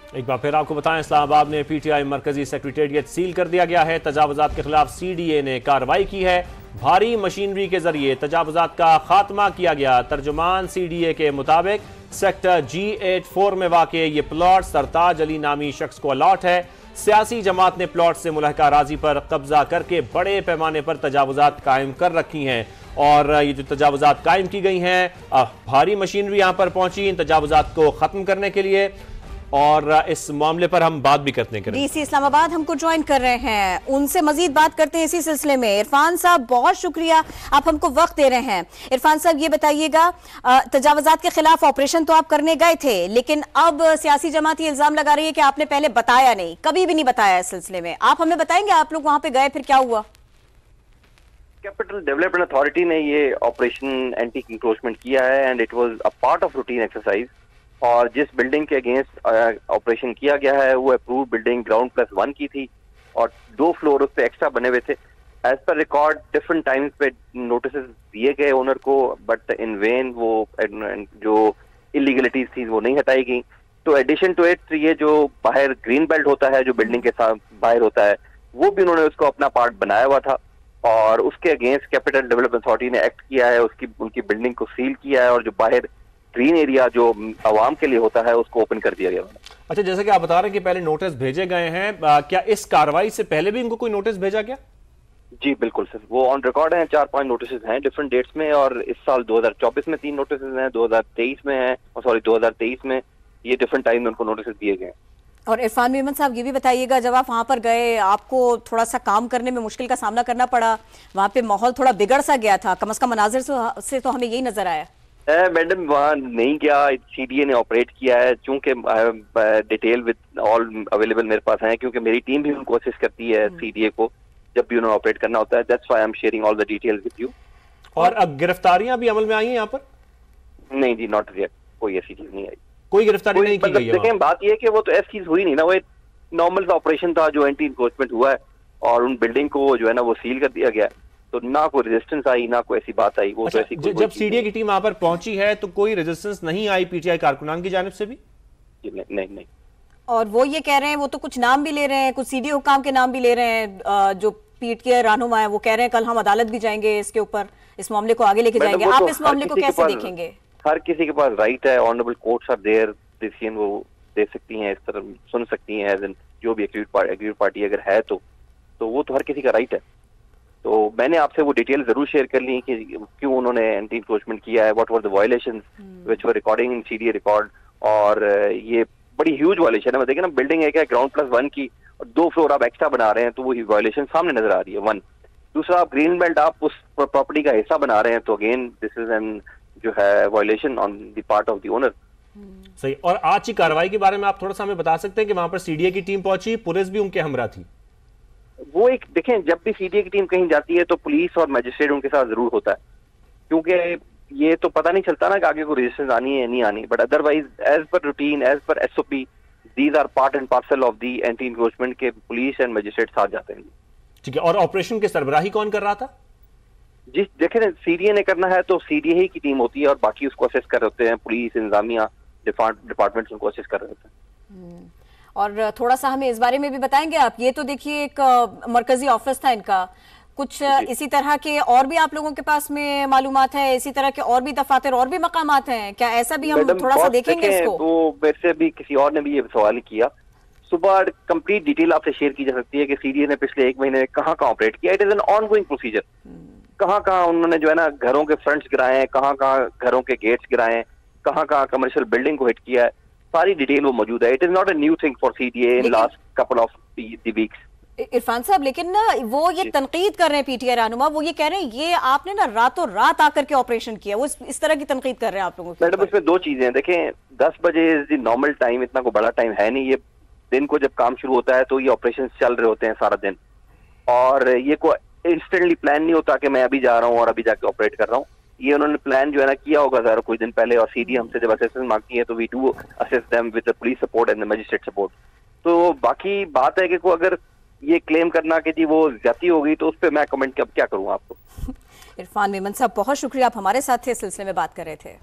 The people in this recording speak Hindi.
एक बार फिर आपको बताएं, इस्लामाबाद में पीटीआई मरकजी सेक्रेटेरिएट सील कर दिया गया है। तजावुजात के खिलाफ सीडीए ने कार्रवाई की है। भारी मशीनरी के जरिए तजावुजात का खात्मा किया गया। तर्जुमान सीडीए के मुताबिक सेक्टर G84 में वाक़े ये प्लॉट सरताज अली नामी शख्स को अलॉट है। सियासी जमात ने प्लॉट से मुलहका राजी पर कब्जा करके बड़े पैमाने पर तजावुजात कायम कर रखी हैं। और ये जो तजावुजात कायम की गई हैं, भारी मशीनरी यहां पर पहुंची इन तजावुजात को खत्म करने के लिए। और इस मामले पर हम बात भी करते हैं। डीसी इस्लामाबाद हमको ज्वाइन कर रहे हैं, उनसे मजीद बात करते हैं इसी सिलसिले में। इरफान साहब, बहुत शुक्रिया, आप हमको वक्त दे रहे हैं। इरफान साहब, ये बताइएगा, तजावुजात के खिलाफ ऑपरेशन तो आप करने गए थे, लेकिन अब सियासी जमात ये इल्जाम लगा रही है कि आपने पहले बताया नहीं, कभी भी नहीं बताया इस सिलसिले में। आप हमें बताएंगे आप लोग वहां पे गए, फिर क्या हुआ? कैपिटल डेवलपमेंट अथॉरिटी ने ये ऑपरेशन एंटी इंक्रोचमेंट किया है and it was a part of routine exercise. और जिस बिल्डिंग के अगेंस्ट ऑपरेशन किया गया है वो अप्रूव बिल्डिंग ग्राउंड+1 की थी और 2 फ्लोर उस पर एक्स्ट्रा बने हुए थे। As per record different times पे नोटिस दिए गए ओनर को, बट इन वेन वो जो इलीगलिटीज थी वो नहीं हटाई गई। तो एडिशन टू इट, ये जो बाहर ग्रीन बेल्ट होता है जो बिल्डिंग के साथ बाहर होता है, वो भी उन्होंने उसको अपना पार्ट बनाया हुआ था और उसके अगेंस्ट कैपिटल डेवलपमेंट अथॉरिटी ने एक्ट किया है, उनकी बिल्डिंग को सील किया है और जो बाहर ग्रीन एरिया जो आवाम के लिए होता है उसको ओपन कर दिया गया। अच्छा, जैसे कि आप बता रहे हैं कि पहले नोटिस भेजे गए हैं, क्या इस कार्रवाई से पहले भी इनको कोई नोटिस भेजा गया? जी बिल्कुल सर, वो ऑन रिकॉर्ड हैं, 4-5 नोटिस हैं डिफरेंट डेट्स में। और इस साल 2024 में 3 नोटिस हैं, 2023 में है, सॉरी 2023 में, ये डिफरेंट टाइम में उनको नोटिस दिए गए हैं। और इरफान मेमन साहब, ये भी बताइएगा, जब आप वहां पर गए आपको थोड़ा सा काम करने में मुश्किल का सामना करना पड़ा, वहां पे माहौल थोड़ा बिगड़ सा गया था, कम से कम मनाजिर से तो हमें यही नजर आया। मैडम वहाँ नहीं गया, सीडीए ने ऑपरेट किया है, चूंकि डिटेल विद ऑल अवेलेबल मेरे पास है, क्योंकि मेरी टीम भी उनको असिस्ट करती है सीडीए को जब भी उन्हें ऑपरेट करना होता है। That's why I am sharing all the details with you. और अब गिरफ्तारियां भी अमल में आई हैं यहाँ पर? नहीं जी, नॉट येट, कोई ऐसी चीज नहीं आई, कोई गिरफ्तारी नहीं की गई है। देखें, बात यह है कि वो तो ऐसी चीज हुई नहीं ना, वो एक नॉर्मल सा ऑपरेशन था जो एंटी इंक्रोचमेंट हुआ है और उन बिल्डिंग को जो है ना वो सील कर दिया गया, तो ना कोई रेजिस्टेंस आई, ना कोई ऐसी बात आई। वो अच्छा, तो ऐसी जब सीडीए की टीम वहां पर पहुंची है तो कोई रेजिस्टेंस नहीं आई पीटीआई कारकुनान की जानिब से भी? नहीं। और वो ये कह रहे हैं, वो तो कुछ नाम भी ले रहे हैं, कुछ सीडीए हुकाम के नाम भी ले रहे हैं, जो पीट के रहनुमा है, वो कह रहे हैं कल हम अदालत भी जाएंगे इसके ऊपर, इस मामले को आगे लेके जाएंगे। आप इस मामले को कैसे देखेंगे? हर किसी के पास राइट है, honourable courts are there, decision वो दे सकती हैं, इस तरह सुन सकती हैं, एज जो भी एग्रीड पार्टी अगर है तो वो तो हर किसी का राइट है। तो मैंने आपसे वो डिटेल जरूर शेयर कर ली कि क्यों उन्होंने एंटी इंक्रोचमेंट किया है, what were the violations which were recording in CDA record. और ये बड़ी ह्यूज वायलेशन है। देखिए ना, बिल्डिंग है क्या ग्राउंड+1 की और 2 फ्लोर आप एक्स्ट्रा बना रहे हैं, तो वो वायलेशन सामने नजर आ रही है, 1। दूसरा, आप ग्रीन बेल्ट आप उस प्रॉपर्टी का हिस्सा बना रहे हैं, तो अगेन दिस इज एन जो है violation on the part of the owner. सही। और आज की कार्रवाई के बारे में आप थोड़ा सा हमें बता सकते हैं कि वहां पर सीडीए की टीम पहुंची, पुलिस भी उनके हमरा थी? वो एक देखें, जब भी सीडीए की टीम कहीं जाती है तो पुलिस और मजिस्ट्रेट उनके साथ जरूर होता है, क्योंकि ये तो पता नहीं चलता ना कि आगे कोई रेजिस्टेंस आनी है या नहीं आनी। But otherwise as per routine, as per SOP, these are part and parcel of the anti encroachment के पुलिस एंड मजिस्ट्रेट साथ जाते हैं। ठीक है। और ऑपरेशन की सरबराही कौन कर रहा था? जिस देखें सीडीए ने करना है तो सीडीए ही की टीम होती है और बाकी उसको असेस कर रहे होते हैं, पुलिस, इंतजामिया डिपार्टमेंट्स उनको असेस कर रहे होते हैं। और थोड़ा सा हमें इस बारे में भी बताएंगे आप? ये तो देखिए एक मरकजी ऑफिस था इनका, कुछ इसी तरह के और भी आप लोगों के पास में मालूमात है, इसी तरह के और भी दफातर और भी मकामात हैं क्या? ऐसा भी हम थोड़ा सा देखेंगे इसको। तो मेरे से भी किसी और ने भी ये सवाल किया, सुबह कंप्लीट डिटेल आपसे शेयर की जा सकती है कि सीडीए ने पिछले 1 महीने में कहाँ ऑपरेट किया। It is an ongoing procedure. कहाँ उन्होंने जो है ना घरों के फ्रंट्स गिराए हैं, कहाँ घरों के गेट्स गिराए हैं, कहाँ कमर्शियल बिल्डिंग को हिट किया है, सारी डिटेल वो मौजूद है। It is not a new thing for CDA in last couple of the weeks. Irfan साहब, लेकिन ना वो ये तनकीद कर रहे हैं पीटीआई रहनुमा, वो ये कह रहे हैं ये आपने ना रातों रात आकर के ऑपरेशन किया, वो इस तरह की तनकीद कर रहे हैं आप लोगों को। मैडम, इसमें 2 चीजें हैं। देखें, 10 बजे इज द नॉर्मल टाइम, इतना कोई बड़ा टाइम है नहीं। ये दिन को जब काम शुरू होता है तो ये ऑपरेशन चल रहे होते हैं सारा दिन, और ये कोई इंस्टेंटली प्लान नहीं होता कि मैं अभी जा रहा हूँ और अभी जाके ऑपरेट कर रहा हूँ। ये उन्होंने प्लान जो है ना किया होगा जरा कुछ दिन पहले, और सीडीए हमसे जब असेसमेंट मांगती है तो we do assess them with the police support and the magistrate support. तो बाकी बात है कि को अगर ये क्लेम करना कि जी वो ज्यादती हो गई, तो उस पर मैं कमेंट क्या करूँ आपको। इरफान मेमन साहब, बहुत शुक्रिया, आप हमारे साथ थे, इस सिलसिले में बात कर रहे थे।